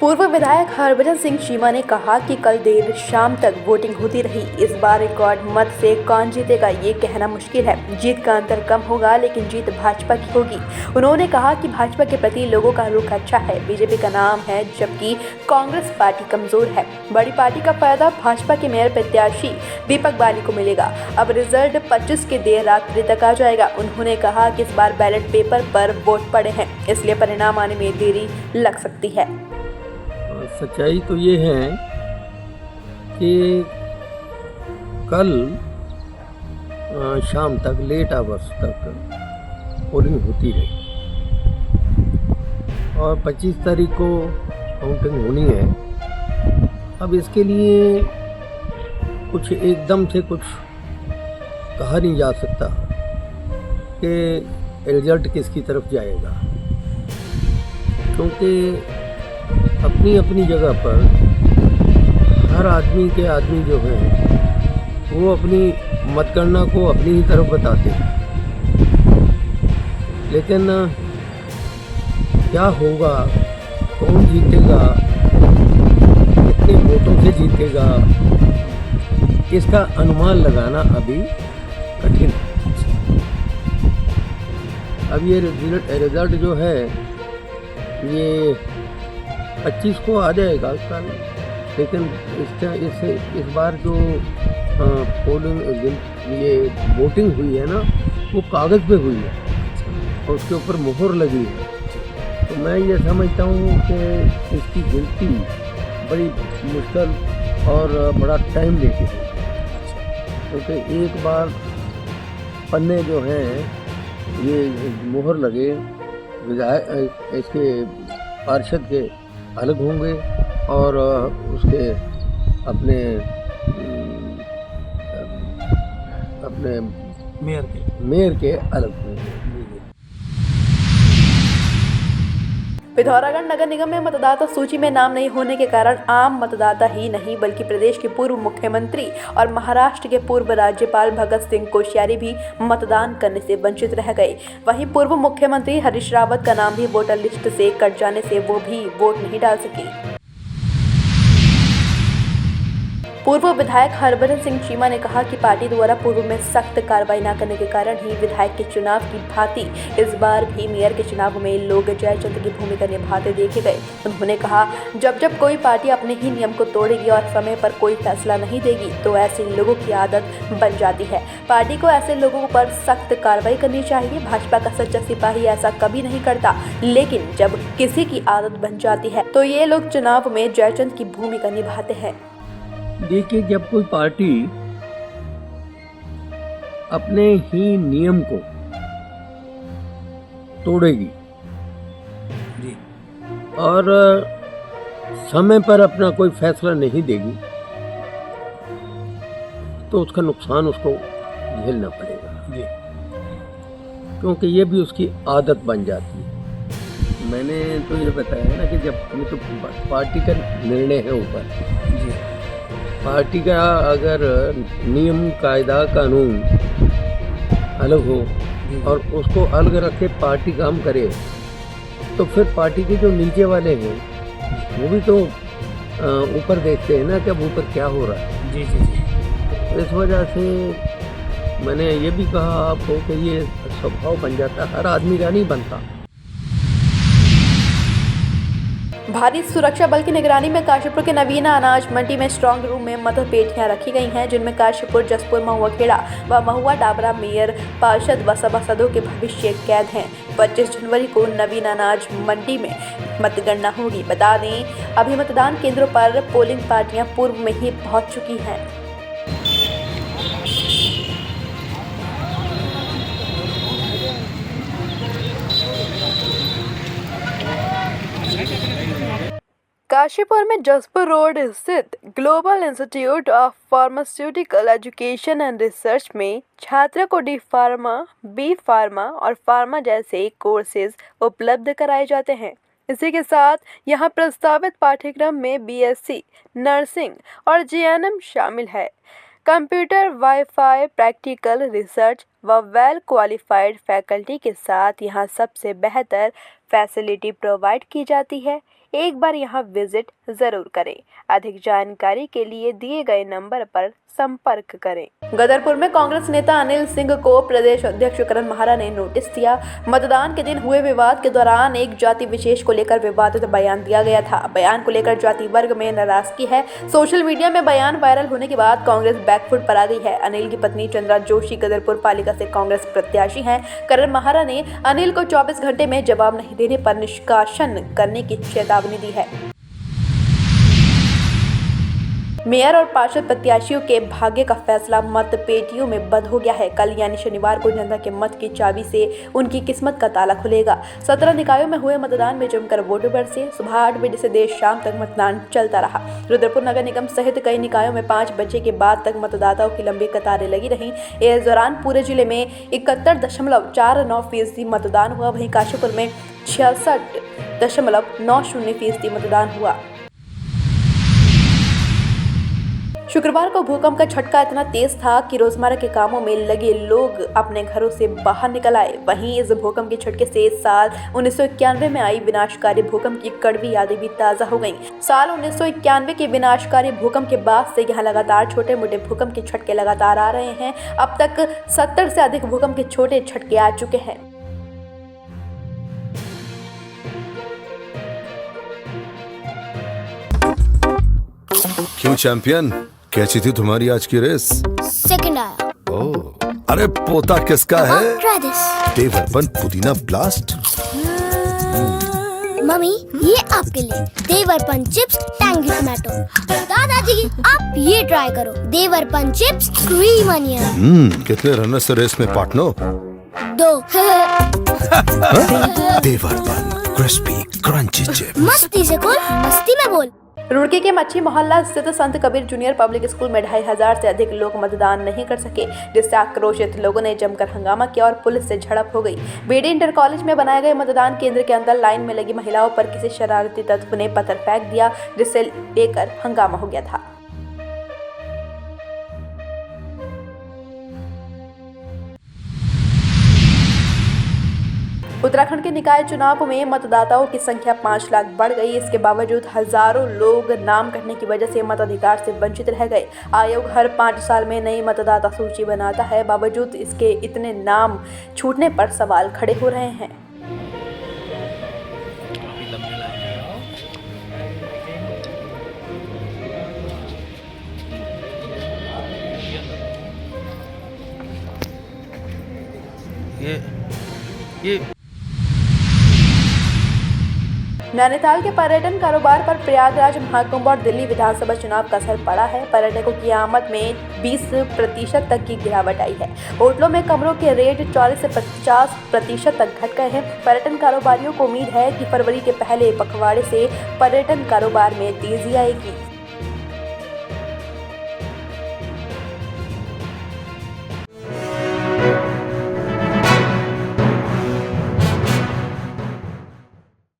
पूर्व विधायक हरभजन सिंह चीमा ने कहा कि कल देर शाम तक वोटिंग होती रही। इस बार रिकॉर्ड मत से कौन जीतेगा ये कहना मुश्किल है। जीत का अंतर कम होगा लेकिन जीत भाजपा की होगी। उन्होंने कहा कि भाजपा के प्रति लोगों का रुख अच्छा है, बीजेपी का नाम है, जबकि कांग्रेस पार्टी कमजोर है। बड़ी पार्टी का फायदा भाजपा के मेयर प्रत्याशी दीपक बाली को मिलेगा। अब रिजल्ट 25 की देर रात्रि तक आ जाएगा। उन्होंने कहा कि इस बार बैलेट पेपर पर वोट पड़े हैं, इसलिए परिणाम आने में देरी लग सकती है। सच्चाई तो ये है कि कल शाम तक लेट आवर्स तक पोलिंग होती रही और 25 तारीख को काउंटिंग होनी है। अब इसके लिए कुछ एकदम से कुछ कहा नहीं जा सकता कि रिजल्ट किसकी तरफ जाएगा, क्योंकि अपनी अपनी जगह पर हर आदमी जो है वो अपनी मतगणना को अपनी ही तरफ बताते हैं। लेकिन क्या होगा, कौन जीतेगा, कितने वोटों से जीतेगा, इसका अनुमान लगाना अभी कठिन है। अब ये रिजल्ट जो है ये 25 को आ जाएगा कल, लेकिन इस बार जो पोलिंग ये वोटिंग हुई है ना, वो कागज़ पे हुई है और उसके ऊपर मुहर लगी है। तो मैं ये समझता हूँ कि इसकी गिनती बड़ी मुश्किल और बड़ा टाइम लेती है, क्योंकि एक बार पन्ने जो हैं ये मुहर लगे, विधायक इसके पार्षद के अलग होंगे और उसके अपने मेयर के अलग होंगे। पिथौरागढ़ नगर निगम में मतदाता सूची में नाम नहीं होने के कारण आम मतदाता ही नहीं बल्कि प्रदेश के पूर्व मुख्यमंत्री और महाराष्ट्र के पूर्व राज्यपाल भगत सिंह कोश्यारी भी मतदान करने से वंचित रह गए। वहीं पूर्व मुख्यमंत्री हरीश रावत का नाम भी वोटर लिस्ट से कट जाने से वो भी वोट नहीं डाल सके। पूर्व विधायक हरभजन सिंह चीमा ने कहा कि पार्टी द्वारा पूर्व में सख्त कार्रवाई न करने के कारण ही विधायक के चुनाव की भांति इस बार भी मेयर के चुनाव में लोग जयचंद की भूमिका निभाते देखे गए। उन्होंने कहा, जब कोई पार्टी अपने ही नियम को तोड़ेगी और समय पर कोई फैसला नहीं देगी तो ऐसे लोगों की आदत बन जाती है। पार्टी को ऐसे लोगों पर सख्त कार्रवाई करनी चाहिए। भाजपा का सच्चा सिपाही ऐसा कभी नहीं करता, लेकिन जब किसी की आदत बन जाती है तो ये लोग चुनाव में जयचंद की भूमिका निभाते हैं। देखिए, जब कोई पार्टी अपने ही नियम को तोड़ेगी जी और समय पर अपना कोई फैसला नहीं देगी तो उसका नुकसान उसको झेलना पड़ेगा जी, क्योंकि ये भी उसकी आदत बन जाती है। मैंने तो ये बताया ना कि जब तो पार्टी का निर्णय है ऊपर जी, पार्टी का अगर नियम कायदा कानून अलग हो और उसको अलग रख के पार्टी काम करे तो फिर पार्टी के जो नीचे वाले हैं वो भी तो ऊपर देखते हैं ना कि अब ऊपर क्या हो रहा है जी जी जी। तो इस वजह से मैंने ये भी कहा आपको कि ये स्वभाव बन जाता है, हर आदमी का नहीं बनता। भारी सुरक्षा बल की निगरानी में काशीपुर के नवीना अनाज मंडी में स्ट्रांग रूम में मतपेटियां रखी गई हैं, जिनमें काशीपुर, जसपुर, महुआ खेड़ा व महुआ डाबरा मेयर, पार्षद व सभासदों के भविष्य कैद हैं। 25 जनवरी को नवीना अनाज मंडी में मतगणना होगी। बता दें, अभी मतदान केंद्रों पर पोलिंग पार्टियां पूर्व में ही पहुंच चुकी हैं। काशीपुर में जसपुर रोड स्थित global institute of pharmaceutical education and research में छात्रों को डी फार्मा, बी फार्मा और फार्मा जैसे कोर्सेज उपलब्ध कराए जाते हैं। इसी के साथ यहां प्रस्तावित पाठ्यक्रम में बीएससी नर्सिंग और जीएनएम शामिल है। कंप्यूटर, वाईफाई, प्रैक्टिकल, रिसर्च व वेल क्वालिफाइड फैकल्टी के साथ यहाँ सबसे बेहतर फैसिलिटी प्रोवाइड की जाती है। एक बार यहाँ विजिट ज़रूर करें। अधिक जानकारी के लिए दिए गए नंबर पर संपर्क करें। गदरपुर में कांग्रेस नेता अनिल सिंह को प्रदेश अध्यक्ष करण महारा ने नोटिस दिया। मतदान के दिन हुए विवाद के दौरान एक जाति विशेष को लेकर विवादित बयान दिया गया था। बयान को लेकर जाति वर्ग में नाराजगी है। सोशल मीडिया में बयान वायरल होने के बाद कांग्रेस बैकफुट पर आ गई है। अनिल की पत्नी चंद्रा जोशी गदरपुर पालिका से कांग्रेस प्रत्याशी हैं। करण महारा ने अनिल को 24 घंटे में जवाब नहीं देने पर निष्कासन करने की चेतावनी दी है। मेयर और पार्षद प्रत्याशियों के भाग्य का फैसला मत पेटियों में बंद हो गया है। कल यानी शनिवार को जनता के मत की चाबी से उनकी किस्मत का ताला खुलेगा। 17 निकायों में हुए मतदान में जमकर वोट बरसे। सुबह 8 बजे से देर शाम तक मतदान चलता रहा। रुद्रपुर नगर निगम सहित कई निकायों में 5 बजे के बाद तक मतदाताओं की लंबी कतारें लगी रहीं। इस दौरान पूरे जिले में 71.49% मतदान हुआ। वहीं काशीपुर में 66.90% मतदान हुआ। शुक्रवार को भूकंप का झटका इतना तेज था कि रोजमर्रा के कामों में लगे लोग अपने घरों से बाहर निकल आए। वहीं इस भूकंप के झटके से साल 1991 में आई विनाशकारी भूकंप की कड़वी यादें भी ताजा हो गईं। साल 1991 के विनाशकारी भूकंप के बाद से यहां लगातार छोटे मोटे भूकंप के झटके लगातार आ रहे हैं। अब तक 70 से अधिक भूकंप के छोटे झटके आ चुके हैं। क्यों चैंपियन, कैसी थी तुम्हारी आज की रेस? सेकंड आया। ओह, अरे पोता किसका है? Try this. देवरपन पुदीना ब्लास्ट। मम्मी ये आपके लिए देवरपन चिप्स टैंगी टमाटो। दादाजी आप ये ट्राई करो, देवरपन चिप्स क्रीम अनियन। कितने रनर से रेस में पार्टनर? 2। देवरपन क्रिस्पी क्रंची चिप्स। मस्ती से बोल, मस्ती में बोल। रुड़की के मच्छी मोहल्ला स्थित संत कबीर जूनियर पब्लिक स्कूल में 2500 से अधिक लोग मतदान नहीं कर सके, जिससे आक्रोशित लोगों ने जमकर हंगामा किया और पुलिस से झड़प हो गई। बीडी इंटर कॉलेज में बनाए गए मतदान केंद्र के अंदर लाइन में लगी महिलाओं पर किसी शरारती तत्व ने पत्थर फेंक दिया, जिससे लेकर हंगामा हो गया था। उत्तराखंड के निकाय चुनाव में मतदाताओं की संख्या 5 लाख बढ़ गई। इसके बावजूद हजारों लोग नाम कटने की वजह से मताधिकार से वंचित रह गए। आयोग हर 5 साल में नई मतदाता सूची बनाता है। बावजूद इसके इतने नाम छूटने पर सवाल खड़े हो रहे हैं। ये नैनीताल के पर्यटन कारोबार पर प्रयागराज महाकुंभ और दिल्ली विधानसभा चुनाव का असर पड़ा है। पर्यटकों की आमद में 20% तक की गिरावट आई है। होटलों में कमरों के रेट 40 से 50% तक घट गए हैं। पर्यटन कारोबारियों को उम्मीद है कि फरवरी के पहले पखवाड़े से पर्यटन कारोबार में तेजी आएगी।